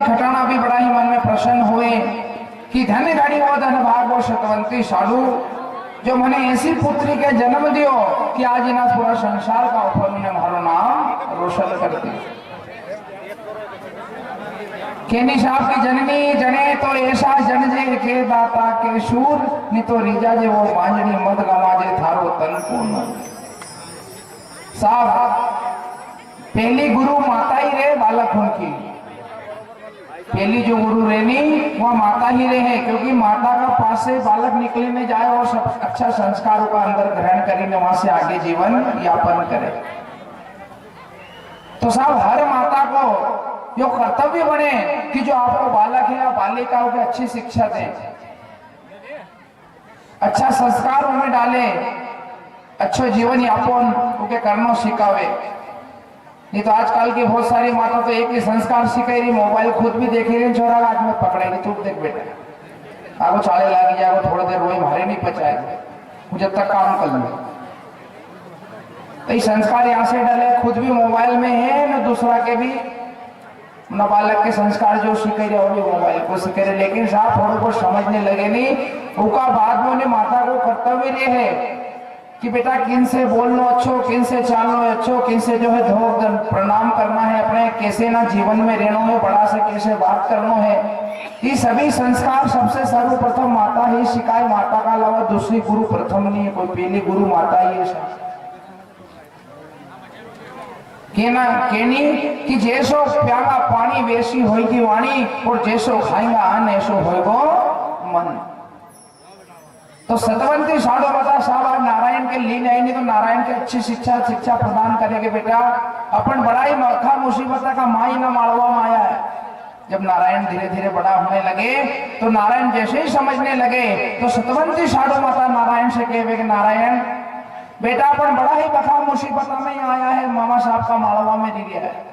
खटाना भी बड़ा ही मन में प्रसन्न हुए कि धन्य गाड़ी वो धन भाग वो शतवंती साधु जो मैंने ऐसी पुत्री के जन्म दियो कि आज इना पूरा संसार का ऊपर ने मारो नाम रोशन कर दिया। केनी साहब की जननी जने तो ऐसा जन जे के दाता के शूर नि तो रीजा जे वो बांजनी मत गवाजे थारो तन को साहब पहली गुरु माता ही रे बालक उनकी पहली जो गुरु रहनी वह माता ही रहे, क्योंकि माता का पास से बालक निकलने जाए और सब अच्छा संस्कारों का अंदर ग्रहण करेंगे, वहां से आगे जीवन यापन करे। तो साहब हर माता को यो कर्तव्य बने कि जो आपको बालक है या बालिका को अच्छी शिक्षा दे, अच्छा संस्कार उनमें डाले, अच्छो जीवन यापन उनके करना सिखावे। नहीं तो आजकल की बहुत सारी माता तो एक ही संस्कार सिखाई रही, मोबाइल खुद भी देख रही, छोरा आज में पकड़ेगी तू देख बेटा आगो चाले लागी जाएगा, थोड़ी देर रोई मारे नहीं पचाएगा, मुझे तक काम कर लो। तो संस्कार यहाँ से डाले, खुद भी मोबाइल में है न दूसरा के भी नाबालक के संस्कार जो सीखे रहे वो भी मोबाइल को सीखे रहे। लेकिन साहब थोड़े को समझने लगे नहीं, उनका बाद में माता को कर्तव्य ये है कि बेटा किन से बोलना अच्छो, किन से चालना अच्छो, किन से जो है धोख प्रणाम करना है, अपने कैसे ना जीवन में रहना है, बड़ा से कैसे बात करना है, ये सभी संस्कार सबसे सर्वप्रथम माता ही सिखाए। माता का अलावा दूसरी गुरु प्रथम नहीं है, कोई पहली गुरु माता ही है। कहना कहनी कि जैसो प्याला पानी वैसी होगी वाणी और जैसो खाएगा अन्न ऐसो होगा मन। तो सतवंती साधु माता साहब नारायण के लीन है, नहीं तो नारायण के अच्छी शिक्षा प्रदान करेंगे। बेटा अपन बड़ा ही मौका मुसीबत का माई ना मालवा माया है। जब नारायण धीरे धीरे बड़ा होने लगे तो नारायण जैसे ही समझने लगे तो सतवंती साधु माता नारायण से कहे कि नारायण बेटा अपन बड़ा ही बखा मुसीबत में आया है, मामा साहब का मालवा में दे दिया है।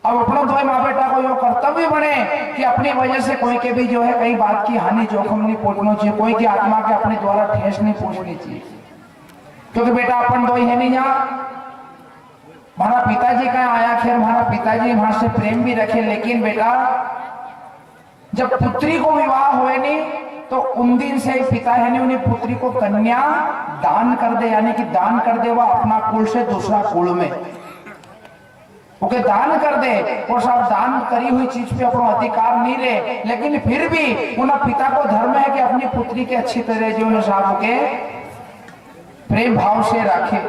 अब अपनों तो माँ बेटा को यो कर्तव्य बने कि अपनी वजह से कोई के भी जो है कई बात की हानि जोखिम नहीं पहुंचना चाहिए, कोई की आत्मा के अपने द्वारा ठेस नहीं पहुंचनी चाहिए। क्योंकि बेटा अपन दो है नहीं यहाँ, हमारा पिताजी का आया, खैर हमारा पिताजी वहां से प्रेम भी रखे, लेकिन बेटा जब पुत्री को विवाह हुए नहीं तो उन दिन से पिता है नहीं उन्हें पुत्री को कन्या दान कर दे, यानी कि दान कर दे वह अपना कुल से दूसरा कुल में ओके दान कर दे। और सब दान करी हुई चीज पे अपना अधिकार नहीं रहे, लेकिन फिर भी उन पिता को धर्म है कि अपनी पुत्री के अच्छी तरह जो साहब के प्रेम भाव से रखे।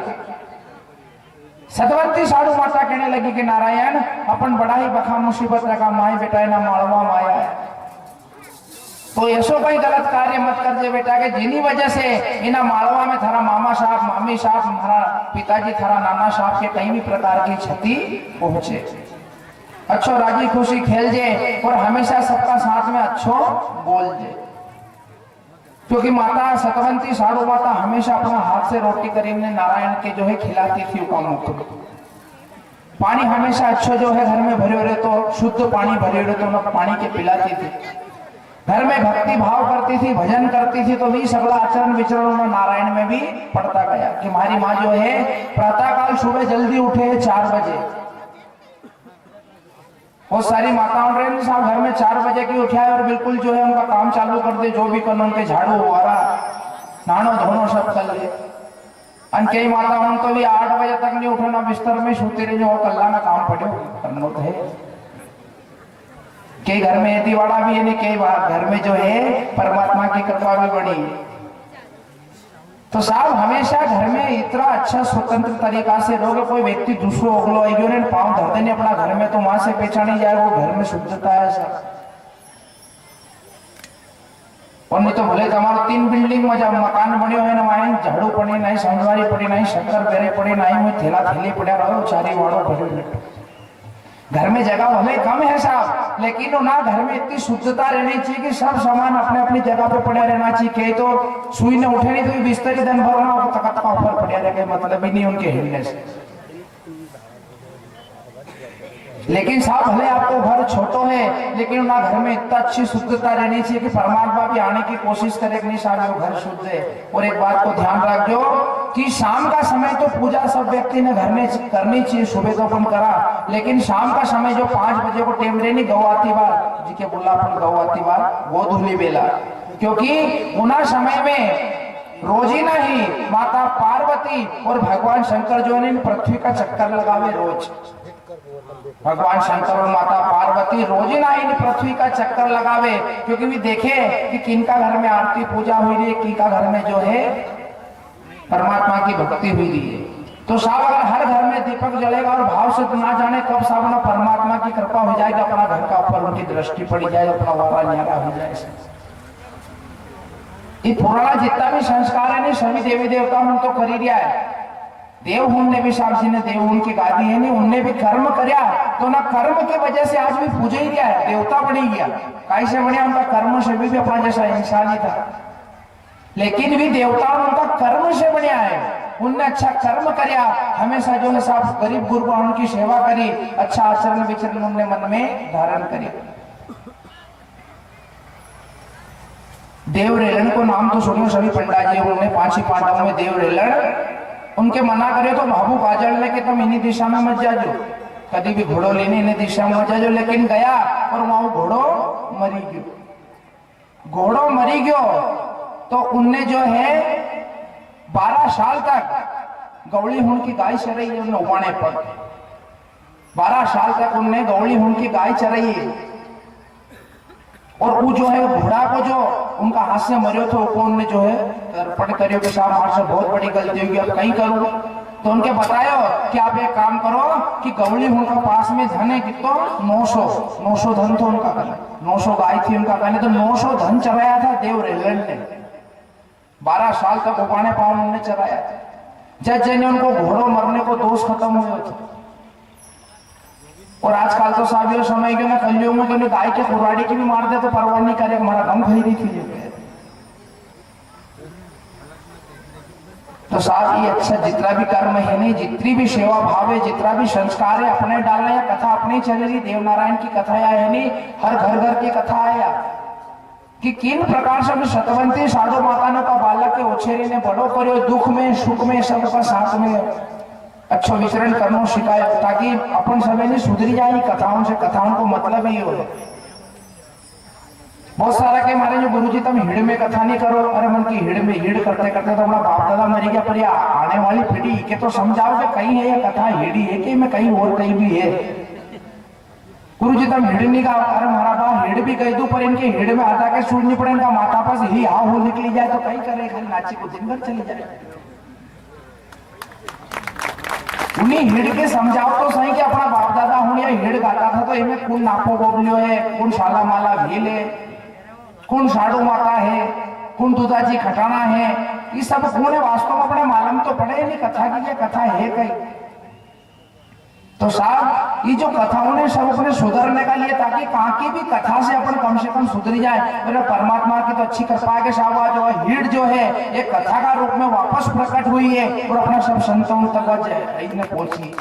सतवंती साधु माता कहने लगी कि नारायण अपन बड़ा ही बखा मुसीबत रखा, माई बेटा ना मालवा माया है, तो ऐसो कोई गलत कार्य मत कर दे बेटा के जिन्हीं वजह से इना मालवा में थारा मामा साहब मामी साहब हमारा पिताजी थारा नाना साहब के कहीं भी प्रकार की क्षति पहुंचे। अच्छो राजी खुशी खेल जे और हमेशा सबका साथ में अच्छो बोल जे। क्योंकि माता सतवंती साधु माता हमेशा अपना हाथ से रोटी करीने नारायण के जो है खिलाती थी उका मुख। पानी हमेशा अच्छो जो है घर में भरे रहे तो शुद्ध पानी भरे रहे तो उन्हें पानी के पिलाती थी। घर में भक्ति भाव करती थी, भजन करती थी, तो भी सगला आचरण विचरण नारायण में भी पड़ता गया कि हमारी माँ जो है प्रातःकाल सुबह जल्दी उठे 4 बजे। बहुत सारी माताओं रहे साहब घर में 4 बजे की उठाए और बिल्कुल जो है उनका काम चालू कर दे, जो भी करना उनके झाड़ू वारा नानो धोनो सब कर ले। और कई माताओं तो भी 8 बजे तक नहीं उठना, बिस्तर में सोते रहे, जो कल्ला का काम पड़े करना तो है। कई घर में दिवाड़ा भी है, कई घर में जो है परमात्मा की कृपा भी बड़ी। तो साहब हमेशा घर में इतना अच्छा स्वतंत्र तरीका से रहोगे, कोई व्यक्ति दूसरों अगलो पांव धर देने अपना घर में तो वहां से पहचानी जाए वो घर में शुद्धता है सर। और नहीं तो भले तुम्हारा 3 बिल्डिंग में जब मकान बने हुए ना वहां झाड़ू पड़ी नहीं, संगवारी पड़ी नहीं, शक्कर बेरे पड़ी नहीं, थैला थैली पड़ा रहो, चारी वाड़ो भरे। घर में जगह भले कम है साहब, लेकिन ना घर में इतनी शुद्धता रहनी चाहिए कि सब सामान अपने अपनी जगह पे पड़े रहना चाहिए। कहीं तो सुई ने उठे नहीं तो बिस्तर ही दिन भर ना तक ऊपर पड़े रहे, मतलब ही नहीं उनके हिलने से। लेकिन साहब भले आपको घर छोटो है, लेकिन ना घर में इतना अच्छी शुद्धता रहनी चाहिए कि परमात्मा भी आने की कोशिश करे कि नहीं साहब वो घर शुद्ध है। और एक बात को ध्यान रखो कि शाम का समय तो पूजा सब व्यक्ति ने घर में करनी चाहिए, सुबह तो अपन करा, लेकिन शाम का समय जो 5 बजे को टेम रेनी गौआती बार जी के बोला अपन गौआती बार वो धुली बेला, क्योंकि उना समय में रोजीना ही माता पार्वती और भगवान शंकर जो है पृथ्वी का चक्कर लगावे रोज। भगवान शंकर और माता पार्वती रोजीना इन पृथ्वी का चक्कर लगावे, क्योंकि भी देखे कि किनका घर में आरती पूजा हुई रही है, किनका घर में जो है परमात्मा की भक्ति हुई रही है। तो साहब अगर हर घर में दीपक जलेगा और भाव से तो ना जाने कब साहब ना परमात्मा की कृपा हो जाएगी, अपना घर का ऊपर उनकी दृष्टि पड़ी जाए, अपना वापा न्यारा हो जाए। ये पुराना जितना भी संस्कार है नहीं सभी देवी देवता हम तो कर ही दिया है। देवहुन ने भी साहब जी ने देवहुन की गादी है नहीं, उनने भी कर्म करया, तो ना कर्म की वजह से आज भी पूजा ही दिया है, देवता बनी गया। कैसे बनिया? उनका कर्म से भी अपना जैसा इंसान ही था, लेकिन भी देवता उनका कर्म से बनिया है। उनने अच्छा कर्म करया, हमेशा जो है साहब गरीब गुरबाओं की सेवा करी, अच्छा आचरण विचरण उनने मन में धारण करी। देव रेलन को नाम तो सुनो सभी पंडित जी, उन्होंने 5 ही पांडवों में देव रेलन उनके मना करे तो भाभू गाजर लेके तुम इन्हीं दिशा में मत जाजो, कभी भी घोड़ो लेने इन्हीं दिशा में मत जाजो। लेकिन गया और वहां घोड़ो मरी गयो। घोड़ो मरी गयो तो उनने जो है 12 साल तक गौड़ी हुन की गाय चराई है, उन्हें उबाने पर 12 साल तक उनने गौड़ी हुन की गाय चराई है। और वो जो है घोड़ा को जो उनका हाथ से मरियो तो उन्होंने जो है तर्पण करियो कि साहब हमारे से बहुत बड़ी गलती होगी, अब कहीं करूं। तो उनके बतायो कि आप एक काम करो कि गौली उनका पास में धन है कितो 900 धन तो उनका कहना, 900 गाय थी उनका कहने, तो 900 धन चलाया था देव रेलन ने। 12 साल तक उपाने पाव उन्होंने चलाया था। जज ने उनको घोड़ों मरने को दोष खत्म हुए थे। और आजकल तो साहब ये समय के ना कलयुग में तो गाय के कुराड़ी की भी मार दे तो परवाह नहीं करे, हमारा गम खरीदी थी। तो साहब ये अच्छा जितना भी कर्म है नहीं, जितनी भी सेवा भाव है, जितना भी संस्कार है अपने डालना है। कथा अपनी चल रही देवनारायण की कथा है नहीं, हर घर घर की कथा है कि किन प्रकार से सतवंती साधु माता का बालक के उछेरी ने बड़ो करो, दुख में सुख में सबका साथ में अच्छा विचरण करना सिखाया, ताकि अपन समय नहीं सुधरी जाए कथाओं से। कथाओं को मतलब ही हो बहुत सारा के मारे जो गुरुजी तुम हिड़ में कथा नहीं करो, अरे मन की हिड़ में हिड़ करते करते तो हमारा बाप दादा मरी गया, पर आने वाली पीढ़ी के तो समझाओ कि कहीं है ये कथा हिड़ी है कि मैं कहीं और कहीं भी है। गुरुजी तुम हिड़ नहीं का, अरे हमारा बाप हिड़ भी कह दू पर इनके हिड़ में आता के सुननी पड़े, इनका माता पास ही हाँ हो निकली जाए तो कहीं करे, खाली नाची को दिन भर चली जाए। उन्हीं हिड़ के समझाओ तो सही कि अपना बाप दादा हूं या हिड़ गाता था तो इनमें कौन नापो गोबलियो है, कौन शाला माला भील है, कौन साड़ू माता है, कौन दुदाजी खटाना है, ये सब कौन है वास्तव में अपने मालूम तो पड़े नहीं कथा की ये कथा है कहीं। तो साहब ये जो कथाओं ने सब अपने सुधरने का लिए, ताकि कहाँ की भी कथा से अपन कम से कम सुधरी जाए। मेरे परमात्मा की तो अच्छी कृपा के साहब जो है हिड़ जो है एक कथा का रूप में वापस प्रकट हुई है और अपना सब संतों तक पहुंची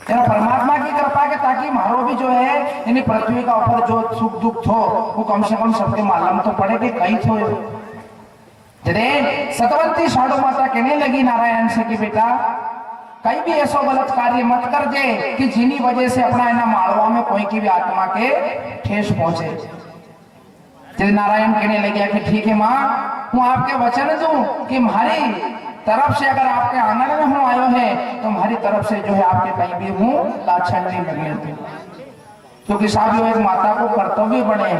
परमात्मा की कृपा के, ताकि मारो भी जो है यानी पृथ्वी का ऊपर जो सुख दुख हो वो कम से कम सबके मालूम तो पड़े कि कहीं थो। सतवंती साधु माता कहने लगी नारायण से कि बेटा कहीं भी ऐसा गलत कार्य मत कर दे कि जिन्हीं वजह से अपना है ना मालवा में कोई की भी आत्मा के ठेस पहुंचे। नारायण कहने लगे कि ठीक है माँ, हूँ आपके वचन दूं कि हमारी तरफ से अगर आपके आंगन में हूँ आयो है तो हमारी तरफ से जो है आपके कहीं भी हूँ लाछन नहीं लगने थे, क्योंकि साहब जो एक माता को कर्तव्य बने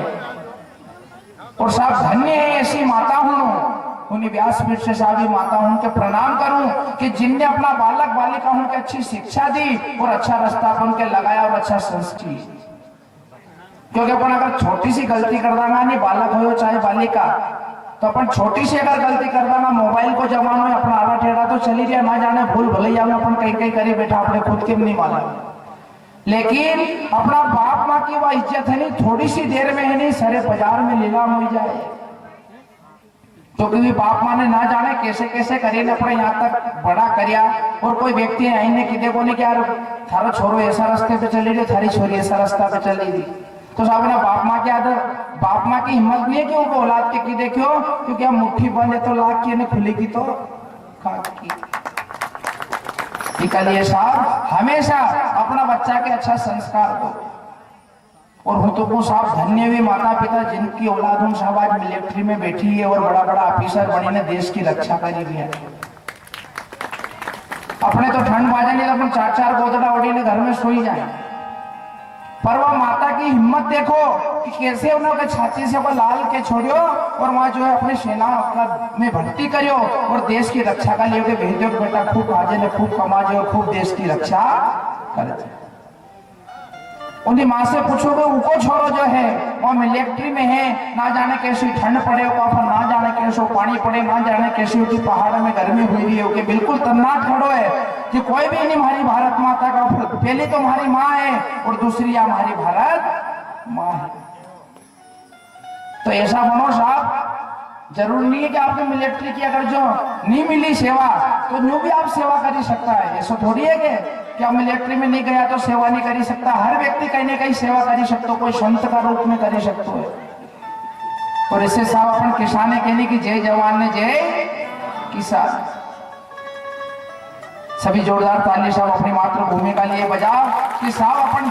और साहब धन्य है ऐसी माता हूँ। उन्हीं व्यासपीठ से साहब माता हूं के प्रणाम करूं कि जिनने अपना बालक बालिका हूं के अच्छी शिक्षा दी और अच्छा रास्ता उनके लगाया और अच्छा संस्कृति। क्योंकि अपन अगर छोटी सी गलती कर देना नहीं, बालक हो चाहे बालिका, तो अपन छोटी सी अगर गलती कर देना, मोबाइल को जमानो है अपना आड़ा टेढ़ा तो चली रहा, ना जाने भूल भले जाओ अपन कहीं कहीं करी बैठा अपने खुद के नहीं माला। लेकिन अपना बाप माँ की वह इज्जत है नहीं, थोड़ी सी देर में है नहीं सारे बाजार में लीलाम हो जाए। तो क्योंकि बाप माँ ने ना जाने कैसे कैसे करी ने अपने यहाँ तक बड़ा करिया, और कोई व्यक्ति आईने कि देखो नहीं कि यार थारा छोरो ऐसा रास्ते पे चली रही, थारी छोरी ऐसा रास्ता पे चली रही, तो साहब ने बाप माँ की आदत, बाप माँ की हिम्मत नहीं है कि उनको औलाद के की देखियो, क्योंकि हम मुट्ठी बंद है तो लाख की खुलेगी तो खाक की। इसलिए साहब हमेशा अपना बच्चा के अच्छा संस्कार दो। और हूँ तो साहब धन्य भी माता पिता जिनकी औलाद हूँ साहब आज मिलिट्री में बैठी है और बड़ा बड़ा ऑफिसर बनी ने देश की रक्षा करी भी है। अपने तो ठंड बाजा नहीं तो अपन चार चार गोदड़ा ओढ़ी ने घर में सोई जाए, पर वह माता की हिम्मत देखो कि कैसे उन्होंने छाती से वो लाल के छोड़ियो और वहां जो है अपनी सेना में भर्ती करियो और देश की रक्षा का लिए भेजो बेटा खूब आजे ने खूब कमाजे और खूब देश की रक्षा करे। उनकी माँ से पूछोगे उनको छोड़ो जो है वो मिलिट्री में है, ना जाने कैसी ठंड पड़े हो, ना जाने कैसे पानी पड़े, ना जाने कैसी होती पहाड़ में गर्मी हुई है कि बिल्कुल तन्नाट खड़ो है कि कोई भी नहीं हमारी भारत माता का। पहली तो हमारी माँ है और दूसरी हमारी भारत माँ है। तो ऐसा बनो साहब, जरूर नहीं है कि आपने मिलिट्री की अगर जो नहीं मिली सेवा तो यूं भी आप सेवा कर ही सकता है। ऐसा थोड़ी है कि आप मिलिट्री में नहीं गया तो सेवा नहीं कर सकता। हर व्यक्ति कहीं ना कहीं सेवा कर सकते हो, कोई संत का रूप में कर सकते हो। और ऐसे साहब अपन किसान कहने की जय जवान ने जय किसान। सभी जोरदार ताली साहब अपनी मातृभूमि का लिए बजाओ कि साहब अपन